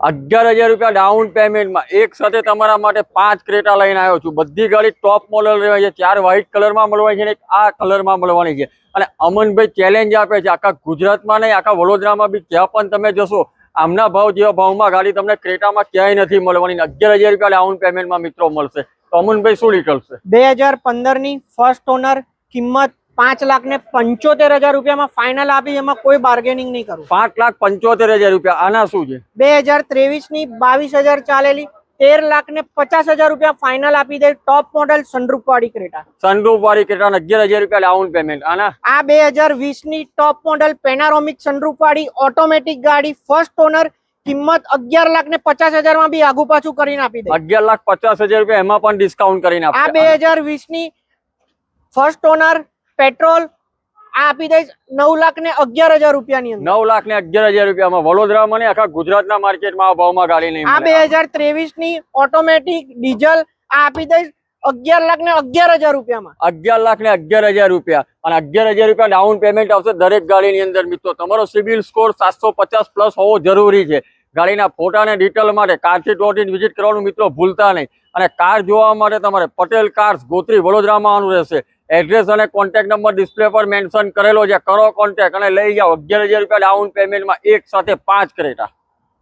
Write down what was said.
11,000 રૂપિયા ડાઉન પેમેન્ટમાં એક સાથે તમારા માટે 5 ક્રેટા લઈને આવ્યો છું। બધી ગાડી ટોપ મોડલ રહેવાની છે, 4 વ્હાઇટ કલરમાં મળવાની છે ને એક આ કલરમાં મળવાની છે। અને અમનભાઈ ચેલેન્જ આપે છે આખા ગુજરાતમાં નહીં, આખા વડોદરામાં બી જ્યાં પણ તમે જશો આમના ભાવ જેવા ભાવમાં ગાડી તમને ક્રેટામાં ક્યાંય નથી મળવાની। 11,000 રૂપિયા ડાઉન પેમેન્ટમાં મિત્રો મળશે। તો અમનભાઈ શું નીકળશે? 2015 ની ફર્સ્ટ ઓનર, કિંમત 5,75,000 રૂપિયામાં ફાઇનલ આપી, એમાં કોઈ બાર્ગેનિંગ નહીં કરું। 5,75,000 રૂપિયા। આના શું છે? 2023 ની 22,000 ચાલેલી, 13,50,000 રૂપિયા ફાઇનલ આપી દે। ટોપ મોડલ સનરૂફ વાળી ક્રેટા, સનરૂફ વાળી ક્રેટા 11,000 રૂપિયા ડાઉન પેમેન્ટ। આના આ 2020 ની ટોપ મોડલ પેનારોમિક સનરૂફ વાળી ઓટોમેટિક ગાડી, ફર્સ્ટ ઓનર, કિંમત 11,50,000 માં બી આગુ પાછું કરીને આપી દે। 11,50,000 રૂપિયા, એમાં પણ ડિસ્કાઉન્ટ કરીને આ આપશે। 2020 ની ફર્સ્ટ ઓનર પેટ્રોલ, આ આપી દઈશ 9,11,000 રૂપિયાની અંદર। 9,11,000 રૂપિયામાં વડોદરામાં ને આખા ગુજરાતના માર્કેટમાં આ ભાવમાં ગાડી નહીં આ મળે। 2023 ની ઓટોમેટિક ડીઝલ, આ આપી દઈશ 11,11,000 રૂપિયામાં। 11,11,000 રૂપિયા અને 11,000 રૂપિયા ડાઉન પેમેન્ટ આવશે દરેક ગાડીની અંદર। મિત્રો તમારો સિવિલ સ્કોર 750 પ્લસ હોવો જરૂરી છે। ગાડીના ફોટા અને ડિટેલ માટે કારથી વિઝિટ કરવાનું મિત્રો ભૂલતા નહીં। અને કાર જોવા માટે તમારે પટેલ કાર્સ ગોત્રી વડોદરામાં આવવાનું રહેશે। એડ્રેસ અને કોન્ટેક્ટ નંબર ડિસ્પ્લે પર મેન્શન કરેલો છે, કરો કોન્ટેક્ટ અને લઈ જાઓ 11,000 રૂપિયા ડાઉન પેમેન્ટમાં એક સાથે 5 ક્રેટા।